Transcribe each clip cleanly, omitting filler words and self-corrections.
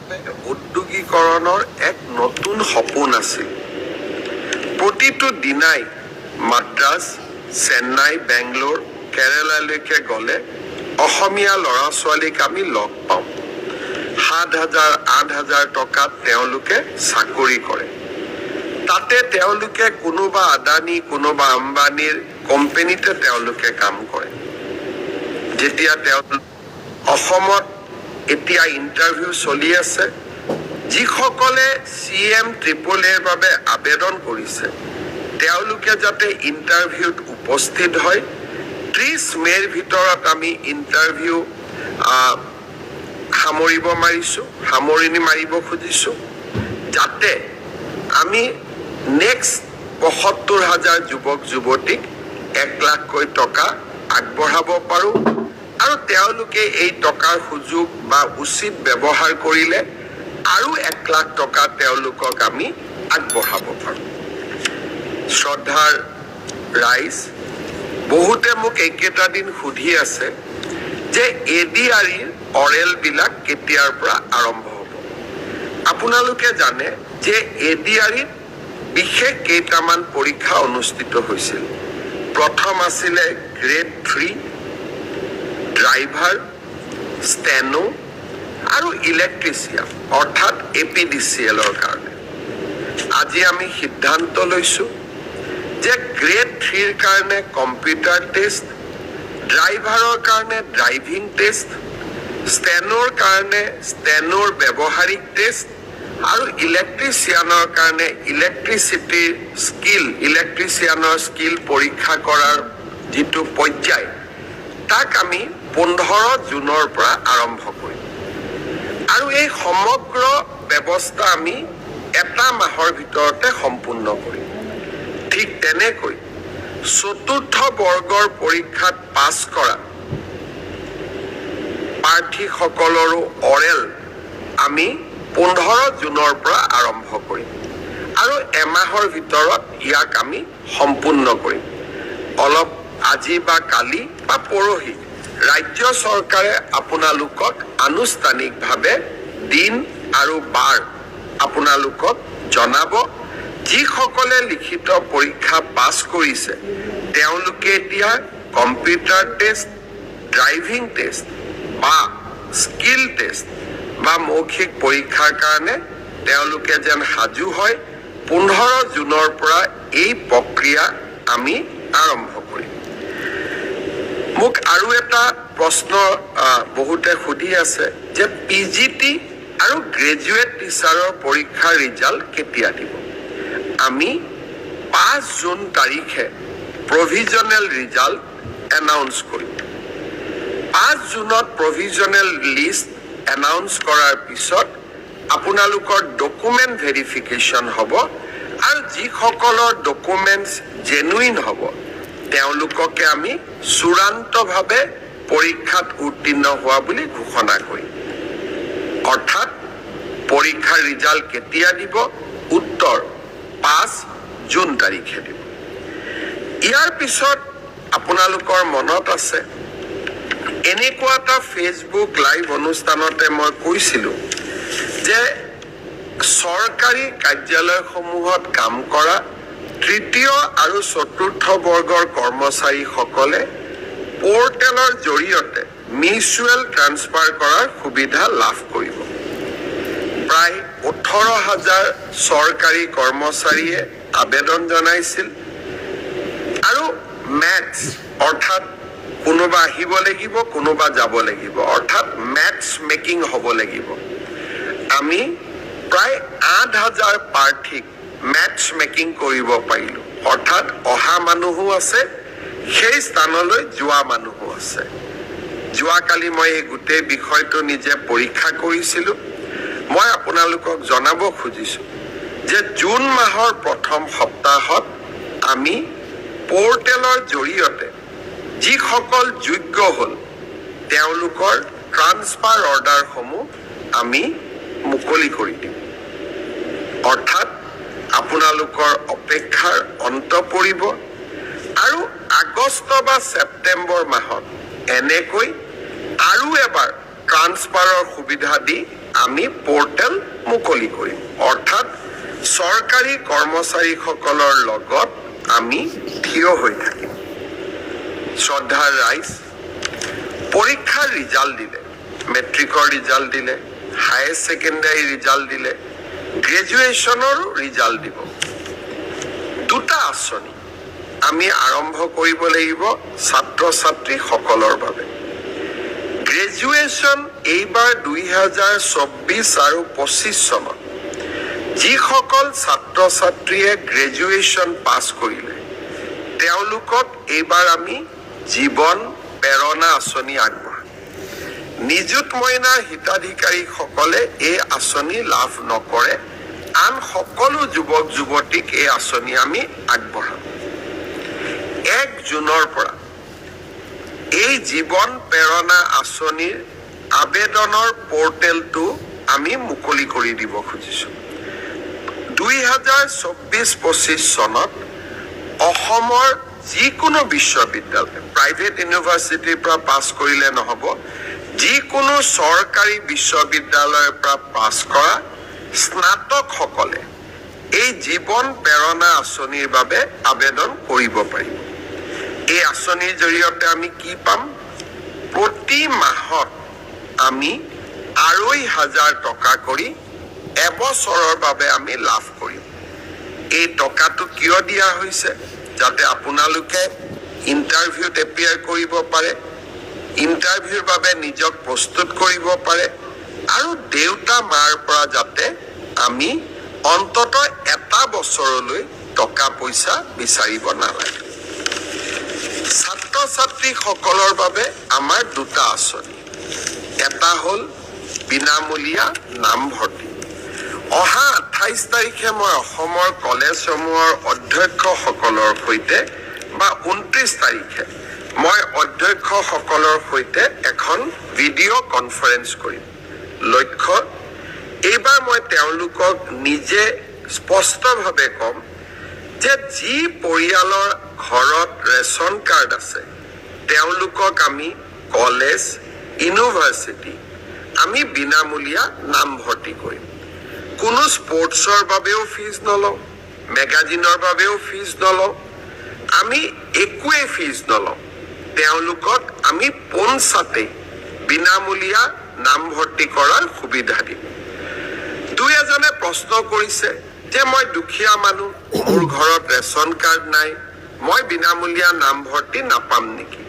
উদ্যোগীকৰণৰ এক নতুন সপোন আছিল। প্ৰতিটো দিনাই মাদ্ৰাজ, চেন্নাই, বেংগলোৰ, কেৰালালৈকে গ'লে অসমীয়া ল'ৰা ছোৱালীক আমি লগ পাওঁ। 7,000, 8,000 টকাত তেওঁলোকে চাকৰি কৰে। তাতে তেওঁলোকে কোনোবা আদানী, কোনোবা আম্বানীৰ কোম্পানীতে তেওঁলোকে কাম কৰে। যেতিয়া অসমত এতিয়া ইণ্টাৰভিউ চলি আছে, যিসকলে CM AAAৰ বাবে আবেদন কৰিছে তেওঁলোকে যাতে ইণ্টাৰভিউত উপস্থিত হয়। 30 মে'ৰ ভিতৰত আমি ইণ্টাৰভিউ সামৰণি মাৰিব খুজিছো, যাতে আমি নেক্সট ৭৫,000 যুৱক যুৱতীক 1 লাখকৈ টকা আগবঢ়াব পাৰো আৰু তেওঁলোকে এই টকাৰ সুযোগ বা উচিত ব্যৱহাৰ কৰিলে আৰু 1 লাখ টকা তেওঁলোকক আমি আগবঢ়াব পাৰো। শ্ৰদ্ধাৰ ৰাইজ, বহুতে মোক এইকেইটা দিন সুধি আছে যে ADREৰ অৰেল বিলাক কেতিয়াৰ পৰা আৰম্ভ হ'ব। আপোনালোকে জানে যে ADREত বিশেষ কেইটামান পৰীক্ষা অনুষ্ঠিত হৈছিল। প্ৰথম আছিলে গ্ৰেড 3 ড্ৰাইভাৰ, ষ্টেনো আৰু ইলেক্ট্ৰিচিয়ান অৰ্থাৎ APDCLৰ কাৰণে। আজি আমি সিদ্ধান্ত লৈছো যে গ্ৰেড 3ৰ কাৰণে কম্পিউটাৰ টেষ্ট, ড্ৰাইভাৰৰ কাৰণে ড্ৰাইভিং টেষ্ট, ষ্টেনোৰ কাৰণে ষ্টেনোৰ ব্যৱহাৰিক টেষ্ট আৰু ইলেক্ট্ৰিচিয়ানৰ কাৰণে ইলেক্ট্ৰিচিয়ানৰ স্কিল পৰীক্ষা কৰাৰ যিটো পৰ্যায়, তাক আমি 15 জুনৰ পৰা আৰম্ভ কৰিম আৰু এই সমগ্ৰ ব্যৱস্থা আমি 1 মাহৰ ভিতৰতে সম্পূৰ্ণ কৰিম। ঠিক তেনেকৈ 4ৰ্থ বৰ্গৰ পৰীক্ষাত পাছ কৰা প্ৰাৰ্থীসকলৰো অৰেল আমি 15 জুনৰ পৰা আৰম্ভ কৰিম আৰু 1 মাহৰ ভিতৰত ইয়াক আমি সম্পূৰ্ণ কৰিম। অলপ আজি বা কালি বা পৰহি ৰাজ্য চৰকাৰে আপোনালোকক আনুষ্ঠানিকভাৱে দিন আৰু বাৰ আপোনালোকক জনাব। যিসকলে লিখিত পৰীক্ষা পাছ কৰিছে তেওঁলোকে এতিয়া কম্পিউটাৰ টেষ্ট, ড্ৰাইভিং টেষ্ট বা স্কিল টেষ্ট বা মৌখিক পৰীক্ষাৰ কাৰণে তেওঁলোকে যেন সাজু হয়। 15 জুনৰ পৰা এই প্ৰক্ৰিয়া আমি আৰম্ভ কৰিম। মোক আৰু এটা প্ৰশ্ন বহুতে সুধি আছে যে PGT আৰু গ্ৰেজুৱেট টিচাৰৰ পৰীক্ষাৰ ৰিজাল্ট কেতিয়া দিব? আমি 5 জুন তাৰিখে প্ৰভিজনেল ৰিজাল্ট এনাউন্স কৰিম। 5 জুনত প্ৰভিজনেল লিষ্ট এনাউন্স কৰাৰ পিছত আপোনালোকৰ ডকুমেণ্ট ভেৰিফিকেশ্যন হ'ব আৰু যিসকলৰ ডকুমেণ্টছ জেনুইন হ'ব তেওঁলোককে আমি চূড়ান্তভাৱে পৰীক্ষাত উত্তীৰ্ণ হোৱা বুলি ঘোষণা কৰিম। অৰ্থাৎ পৰীক্ষাৰ ৰিজাল্ট কেতিয়া দিব? উত্তৰ 5 জুন তাৰিখে দিব। ইয়াৰ পিছত আপোনালোকৰ মনত আছে এনেকুৱা এটা ফেচবুক লাইভ অনুষ্ঠানতে মই কৈছিলো যে চৰকাৰী কাৰ্যালয়সমূহত কাম কৰা 3য় আৰু 4ৰ্থ বৰ্গৰ কৰ্মচাৰীসকলে পৰ্টেলৰ জৰিয়তে মিউচুৱেল ট্ৰান্সফাৰ কৰাৰ সুবিধা লাভ কৰিব। প্ৰায় 18,000 চৰকাৰী কৰ্মচাৰীয়ে আবেদন জনাইছিল আৰু মেথছ অৰ্থাৎ কোনোবা আহিব লাগিব, কোনোবা যাব লাগিব, অৰ্থাৎ মেথছ মেকিং হ'ব লাগিব। আমি প্ৰায় 8,000 প্ৰাৰ্থীক মেথছ মেকিং কৰিব পাৰিলো। অৰ্থাৎ অহা মানুহো আছে, সেই স্থানলৈ যোৱা মানুহো আছে। যোৱাকালি মই এই গোটেই বিষয়টো নিজে পৰীক্ষা কৰিছিলো। মই আপোনালোকক জনাব খুজিছো যে জুন মাহৰ প্ৰথম সপ্তাহত আমি পৰ্টেলৰ জৰিয়তে যিসকল যোগ্য হ'ল তেওঁলোকৰ ট্ৰান্সফাৰ অৰ্ডাৰসমূহ আমি মুকলি কৰি দিম। অৰ্থাৎ আপোনালোকৰ অপেক্ষাৰ অন্ত পৰিব আৰু আগষ্ট বা ছেপ্টেম্বৰ মাহত এনেকৈ আৰু এবাৰ ট্ৰান্সফাৰৰ সুবিধা দি আমি পৰ্টেল মুকলি কৰিম। অৰ্থাৎ চৰকাৰী কৰ্মচাৰীসকলৰ লগত আমি থিয় হৈ থাকিম। শ্ৰদ্ধাৰ ৰাইজ, পৰীক্ষাৰ ৰিজাল্ট দিলে, মেট্ৰিকৰ ৰিজাল্ট দিলে, হায়াৰ ছেকেণ্ডাৰী ৰিজাল্ট দিলে, গ্ৰেজুৱেশ্যনৰো ৰিজাল্ট দিব। দুটা আঁচনি আমি আৰম্ভ কৰিব লাগিব ছাত্ৰ ছাত্ৰীসকলৰ বাবে। গ্ৰেজুৱেশ্যন এইবাৰ 2024 আৰু 25 চনত যিসকল ছাত্ৰ ছাত্ৰীয়ে গ্ৰেজুৱেশ্যন পাছ কৰিলে তেওঁলোকক এইবাৰ আমি জীৱন প্ৰেৰণা আঁচনি আগবঢ়াম। নিযুত মইনাৰ হিতাধিকাৰীসকলে এই আঁচনি লাভ নকৰে, আন সকলো যুৱক যুৱতীক এই আঁচনি আমি আগবঢ়াম। 1 জুনৰ পৰা এই জীৱন প্ৰেৰণা আঁচনিৰ আবেদনৰ পৰ্টেলটো আমি মুকলি কৰি দিব খুজিছোঁ। 2024-25 চনত অসমৰ যিকোনো বিশ্ববিদ্যালয়, প্ৰাইভেট ইউনিভাৰ্চিটিৰ পৰা পাছ কৰিলে নহ'ব, যিকোনো চৰকাৰী বিশ্ববিদ্যালয়ৰ পৰা পাছ কৰা স্নাতকসকলে এই জীৱন প্ৰেৰণা আঁচনিৰ বাবে আবেদন কৰিব পাৰিব। এই আঁচনিৰ জৰিয়তে আমি কি পাম? প্ৰতি মাহত আমি 2,500 টকা কৰি এবছৰৰ বাবে আমি লাভ কৰিম। এই টকাটো কিয় দিয়া হৈছে? যাতে আপোনালোকে ইণ্টাৰভিউত এপিয়াৰ কৰিব পাৰে, ইণ্টাৰভিউৰ বাবে নিজক প্ৰস্তুত কৰিব পাৰে, আৰু দেউতা মাৰ পৰা যাতে আমি অন্ততঃ এটা বছৰলৈ টকা পইচা বিচাৰিব নালাগে। ছাত্ৰ ছাত্ৰীসকলৰ বাবে আমাৰ দুটা আঁচনি। এটা হ'ল বিনামূলীয়া নামভৰ্তি। অহা 28 তাৰিখে মই অসমৰ কলেজসমূহৰ অধ্যক্ষসকলৰ সৈতে বা 29 তাৰিখে মই অধ্যক্ষসকলৰ সৈতে এখন ভিডিঅ' কনফাৰেন্স কৰিম। লক্ষ্য, এইবাৰ মই তেওঁলোকক নিজে স্পষ্টভাৱে ক'ম যে যি পৰিয়ালৰ ঘৰত ৰেচন কাৰ্ড আছে তেওঁলোকক আমি কলেজ, ইউনিভাৰ্চিটি আমি বিনামূলীয়া নামভৰ্তি কৰিম। কোনো স্পৰ্টছৰ বাবেও ফিজ নলওঁ, মেগাজিনৰ বাবেও ফিজ নলওঁ, আমি একোৱেই ফিজ নলওঁ। তেওঁলোকক আমি পোনছাতে বিনামূলীয়া নামভৰ্তি কৰাৰ সুবিধা দিম। দুই এজনে প্ৰশ্ন কৰিছে যে মই দুখীয়া মানুহ, মোৰ ঘৰত ৰেচন কাৰ্ড নাই, মই বিনামূলীয়া নামভৰ্তি নাপাম নেকি?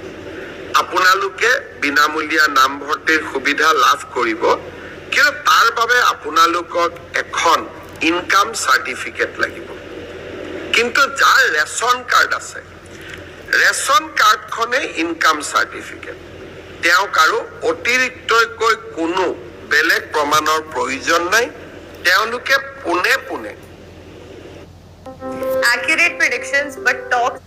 আপোনালোকে বিনামূলীয়া নামভৰ্তিৰ সুবিধা লাভ কৰিব, কিন্তু তাৰ বাবে আপোনালোকক এখন ইনকাম চাৰ্টিফিকেট লাগিব। কিন্তু যাৰ ৰেচন কাৰ্ড আছে, ৰেচন কাৰ্ডখনেই ইনকাম চাৰ্টিফিকেট। তেওঁক আৰু অতিৰিক্তকৈ কোনো বেলেগ প্ৰমাণৰ প্ৰয়োজন নাই। তেওঁলোকে পোনে পোনে accurate predictions but talks